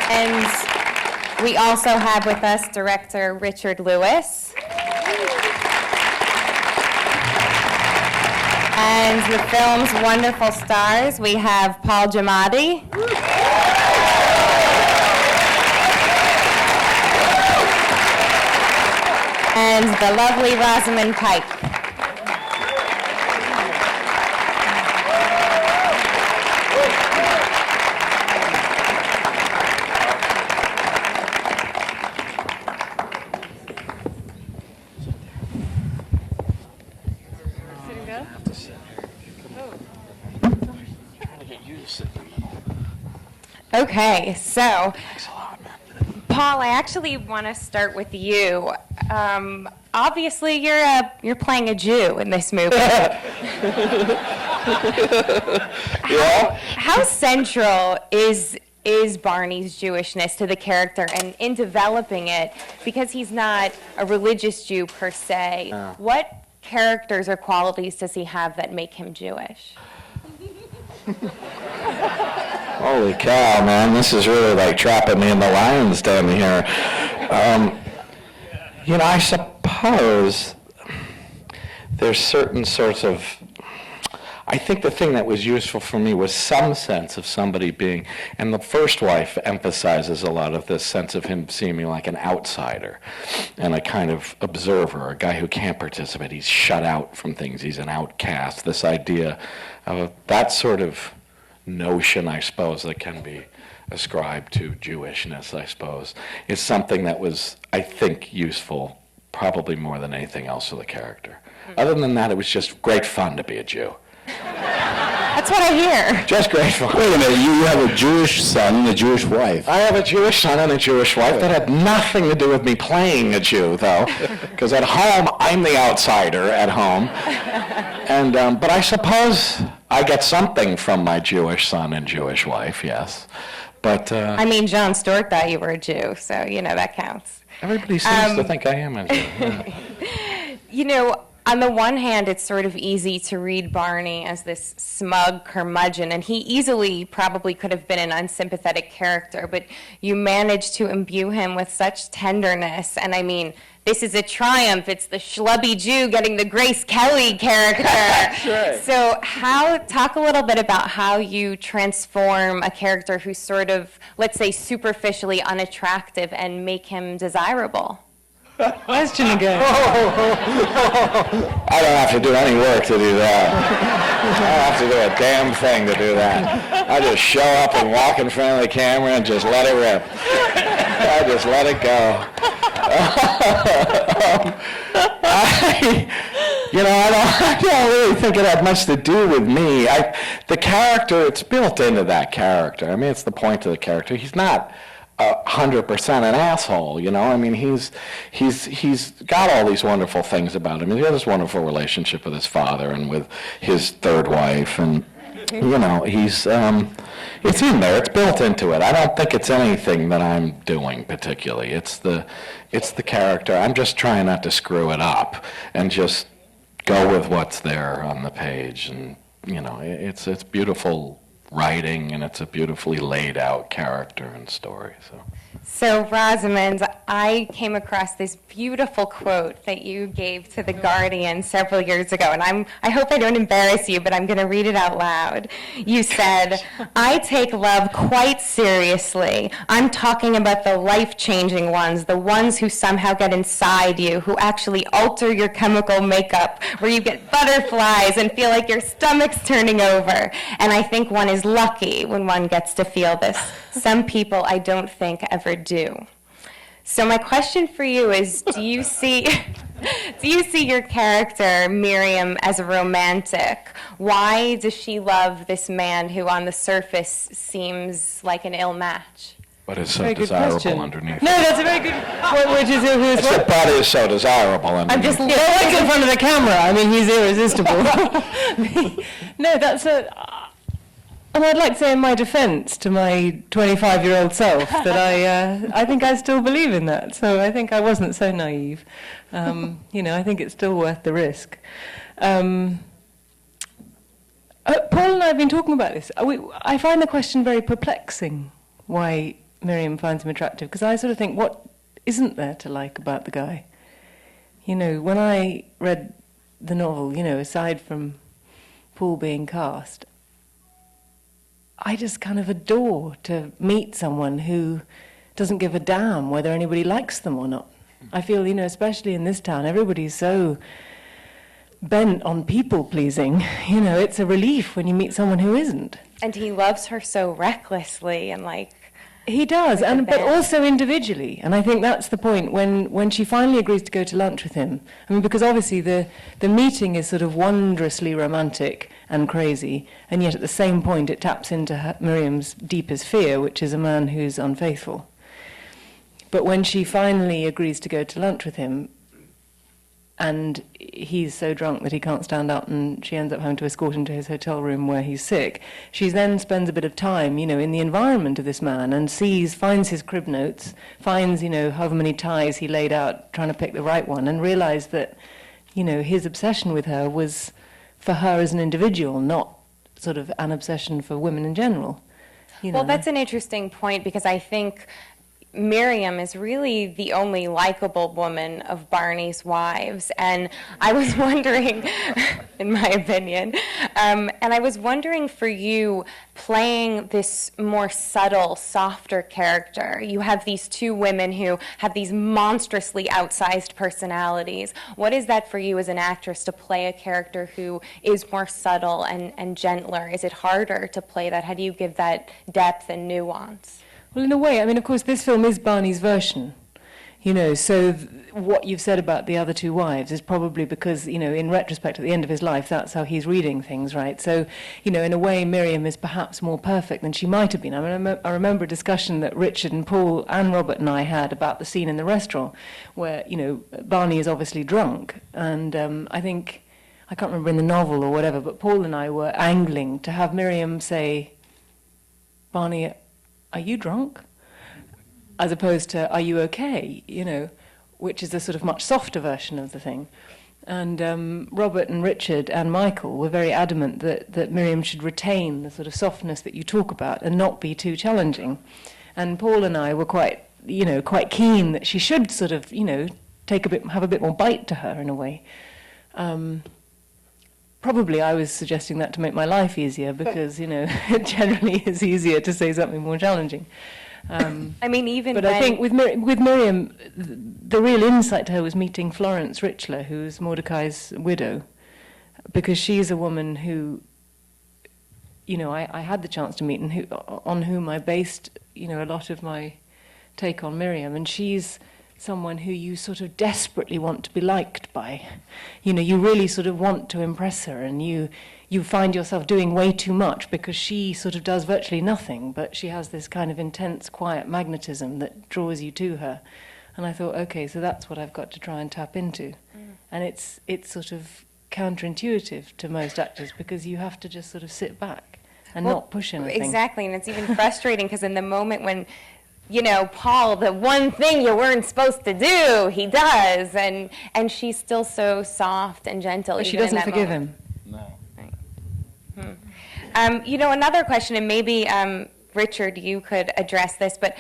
And we also have with us director Richard Lewis. And the film's wonderful stars, we have Paul Giamatti. And the lovely Rosamund Pike. Okay, so Paul, I actually want to start with you. Obviously, you're playing a Jew in this movie. Yeah. How central is Barney's Jewishness to the character, and in developing it, because he's not a religious Jew per se, what characters or qualities does he have that make him Jewish? Holy cow, man, this is really like trapping me in the lion's den here. I suppose there's certain sorts of, I think the thing that was useful for me was some sense of somebody being, and the first wife emphasizes a lot of this sense of him seeing me like an outsider and a kind of observer, a guy who can't participate. He's shut out from things. He's an outcast. This idea of that sort of notion, I suppose, that can be ascribed to Jewishness, I suppose, is something that was, I think, useful probably more than anything else for the character. Other than that, it was just great fun to be a Jew. That's what I hear. Just great fun. Wait a minute, you have a Jewish son and a Jewish wife. I have a Jewish son and a Jewish wife. That had nothing to do with me playing a Jew, though, because at home, I'm the outsider at home. And but I suppose I get something from my Jewish son and Jewish wife, yes. But I mean, John Stewart thought you were a Jew, so, that counts. Everybody seems to think I am a Jew. Yeah. On the one hand, it's sort of easy to read Barney as this smug curmudgeon, and he easily probably could have been an unsympathetic character, but you managed to imbue him with such tenderness, and I mean, this is a triumph. It's the schlubby Jew getting the Grace Kelly character. That's right. So talk a little bit about how you transform a character who's sort of, let's say, superficially unattractive and make him desirable. Question again. I don't have to do any work to do that. I don't have to do a damn thing to do that. I just show up and walk in front of the camera and just let it rip. I just let it go. I don't really think it had much to do with me. The character, it's built into that character. I mean, it's the point of the character. He's not 100% an asshole, I mean, he's got all these wonderful things about him. He has this wonderful relationship with his father and with his third wife, and he's it's in there. It's built into it. I don't think it's anything that I'm doing particularly. It's the character. I'm just trying not to screw it up and just go with what's there on the page, and it's beautiful writing, and it's a beautifully laid out character and story. So Rosamund, I came across this beautiful quote that you gave to The Guardian several years ago, and I hope I don't embarrass you, but I'm going to read it out loud. You said, "I take love quite seriously. I'm talking about the life-changing ones, the ones who somehow get inside you, who actually alter your chemical makeup, where you get butterflies and feel like your stomach's turning over. And I think one is lucky when one gets to feel this. Some people I don't think ever do." So my question for you is, do you see your character, Miriam, as a romantic? Why does she love this man who on the surface seems like an ill match? But it's so desirable underneath. No, that's a very good. Which is the body is so desirable underneath. I'm just like in front of the camera. I mean, he's irresistible. No, that's a. And I'd like to say in my defense to my 25-year-old self that I think I still believe in that. So I think I wasn't so naive. I think it's still worth the risk. Paul and I have been talking about this. I find the question very perplexing, why Miriam finds him attractive, because I sort of think, what isn't there to like about the guy? You know, when I read the novel, you know, aside from Paul being cast, I just kind of adore to meet someone who doesn't give a damn whether anybody likes them or not. I feel, you know, especially in this town, everybody's so bent on people-pleasing. You know, it's a relief when you meet someone who isn't. And he loves her so recklessly and like... He does, Like a but band. also individually. And I think that's the point, when she finally agrees to go to lunch with him. I mean, because obviously the meeting is sort of wondrously romantic and crazy, and yet at the same point it taps into Miriam's deepest fear, which is a man who's unfaithful. But when she finally agrees to go to lunch with him, and he's so drunk that he can't stand up, and she ends up having to escort him to his hotel room where he's sick, she then spends a bit of time, you know, in the environment of this man, and finds his crib notes, finds, you know, however many ties he laid out trying to pick the right one, and realized that, you know, his obsession with her was for her as an individual, not sort of an obsession for women in general. You know? Well, that's an interesting point, because I think Miriam is really the only likable woman of Barney's wives, and I was wondering, in my opinion, and I was wondering for you, playing this more subtle, softer character, you have these two women who have these monstrously outsized personalities. What is that for you as an actress, to play a character who is more subtle and gentler? Is it harder to play that? How do you give that depth and nuance? Well, in a way, I mean, of course, this film is Barney's version, you know, so what you've said about the other two wives is probably because, you know, in retrospect, at the end of his life, that's how he's reading things, right? So, you know, in a way, Miriam is perhaps more perfect than she might have been. I mean, I remember a discussion that Richard and Paul and Robert and I had about the scene in the restaurant where, you know, Barney is obviously drunk, and I think, I can't remember in the novel or whatever, but Paul and I were angling to have Miriam say, Barney, are you drunk? As opposed to, are you okay? You know, which is a sort of much softer version of the thing. And Robert and Richard and Michael were very adamant that Miriam should retain the sort of softness that you talk about and not be too challenging. And Paul and I were quite keen that she should sort of, you know, have a bit more bite to her in a way. Probably I was suggesting that to make my life easier, because, you know, it generally is easier to say something more challenging. I mean, even But I think with Miriam, the real insight to her was meeting Florence Richler, who's Mordecai's widow, because she's a woman who, you know, I had the chance to meet and on whom I based, you know, a lot of my take on Miriam, and she's someone who you sort of desperately want to be liked by. You know, you really sort of want to impress her, and you find yourself doing way too much because she sort of does virtually nothing, but she has this kind of intense, quiet magnetism that draws you to her. And I thought, okay, so that's what I've got to try and tap into. And it's sort of counterintuitive to most actors, because you have to just sort of sit back and not push anything. Exactly, and it's even frustrating because in the moment when, you know, Paul, the one thing you weren't supposed to do, he does, and she's still so soft and gentle. But she even in doesn't that forgive moment. him. No. You know, another question, and maybe Richard, you could address this, but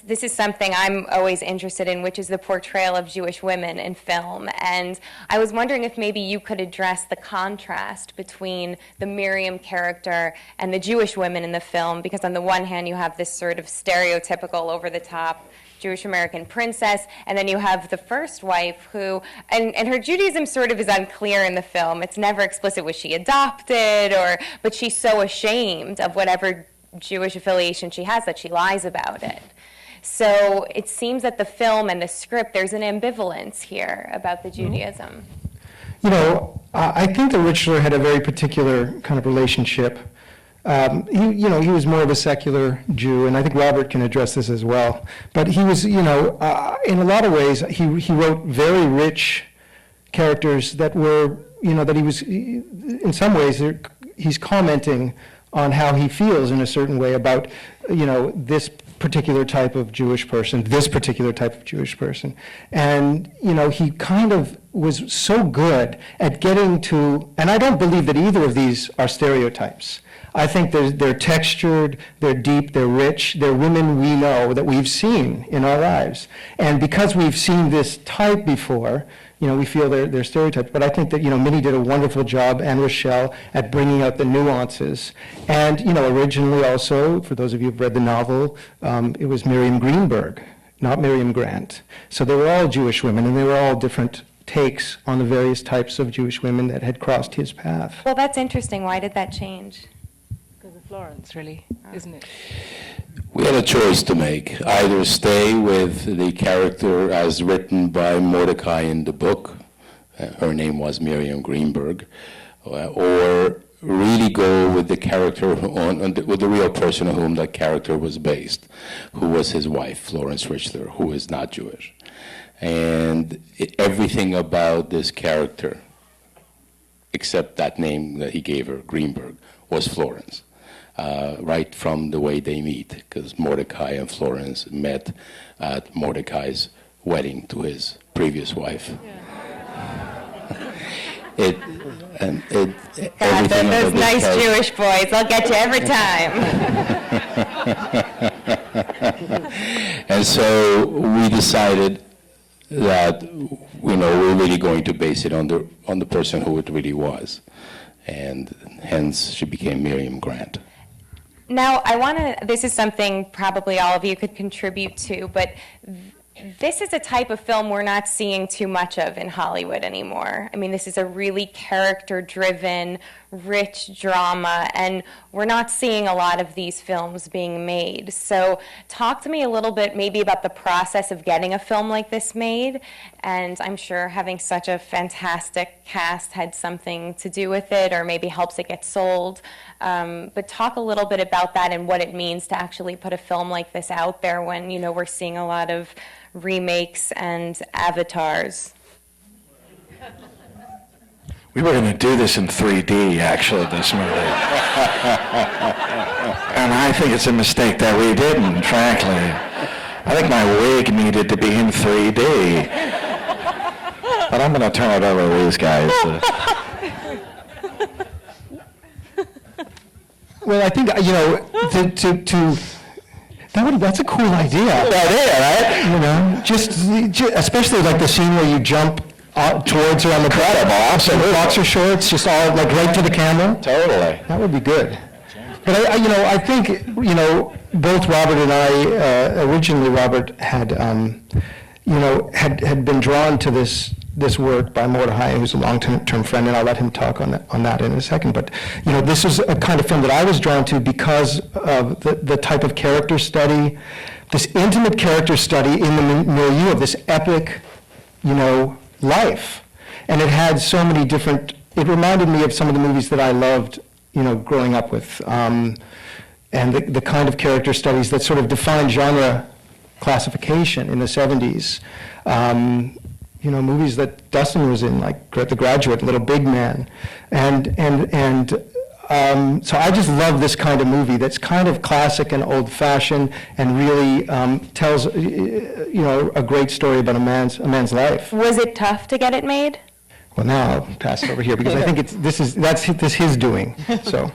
this is something I'm always interested in, which is the portrayal of Jewish women in film. And I was wondering if maybe you could address the contrast between the Miriam character and the Jewish women in the film, because on the one hand, you have this sort of stereotypical, over-the-top Jewish American princess, and then you have the first wife who, and her Judaism sort of is unclear in the film. It's never explicit, was she adopted, but she's so ashamed of whatever Jewish affiliation she has that she lies about it. So it seems that the film and the script, there's an ambivalence here about the Judaism. You know, I think that Richler had a very particular kind of relationship. He was more of a secular Jew, and I think Robert can address this as well. But he was, in a lot of ways, he wrote very rich characters that were, that he was, in some ways, he's commenting on how he feels in a certain way about, this particular type of Jewish person, this particular type of Jewish person. And, he kind of was so good at getting to, and I don't believe that either of these are stereotypes. I think they're textured, they're deep, they're rich, they're women we know that we've seen in our lives. And because we've seen this type before, we feel they're stereotypes. But I think that, Minnie did a wonderful job, and Rochelle, at bringing out the nuances. And, originally also, for those of you who've read the novel, it was Miriam Greenberg, not Miriam Grant. So they were all Jewish women, and they were all different takes on the various types of Jewish women that had crossed his path. Well, that's interesting. Why did that change? Because of Florence, really, isn't it? We had a choice to make. Either stay with the character as written by Mordecai in the book, her name was Miriam Greenberg, or really go with the character, with the real person on whom that character was based, who was his wife, Florence Richler, who is not Jewish. And everything about this character, except that name that he gave her, Greenberg, was Florence. Right from the way they meet, because Mordecai and Florence met at Mordecai's wedding to his previous wife. God, Everything those about this nice character- Jewish boys, they'll get you every time. And so we decided that we're really going to base it on the person who it really was, and hence she became Miriam Grant. Now, this is something probably all of you could contribute to, but this is a type of film we're not seeing too much of in Hollywood anymore. I mean, this is a really character-driven, rich drama, and we're not seeing a lot of these films being made. So talk to me a little bit maybe about the process of getting a film like this made, and I'm sure having such a fantastic cast had something to do with it, or maybe helps it get sold. But talk a little bit about that and what it means to actually put a film like this out there when, we're seeing a lot of remakes and avatars. We were going to do this in 3D, actually, this movie. And I think it's a mistake that we didn't, frankly. I think my wig needed to be in 3D. But I'm going to turn it over to these guys. Well, I think, that's a cool idea. Idea, right? Just especially like the scene where you jump towards her on the Incredible, absolutely. boxer shorts, just all like right to the camera. Totally. That would be good. But I think both Robert and I originally Robert had been drawn to this work by Mordecai, who's a long-term friend, and I'll let him talk on that in a second. But this is a kind of film that I was drawn to because of the type of character study, this intimate character study in the milieu of this epic, life. And it had so many different. It reminded me of some of the movies that I loved, growing up with, and the kind of character studies that sort of defined genre classification in the 70s. Movies that Dustin was in, like The Graduate, Little Big Man, and so I just love this kind of movie that's kind of classic and old-fashioned and really tells, a great story about a man's life. Was it tough to get it made? Well, now I'll pass it over here because I think that's his doing. So.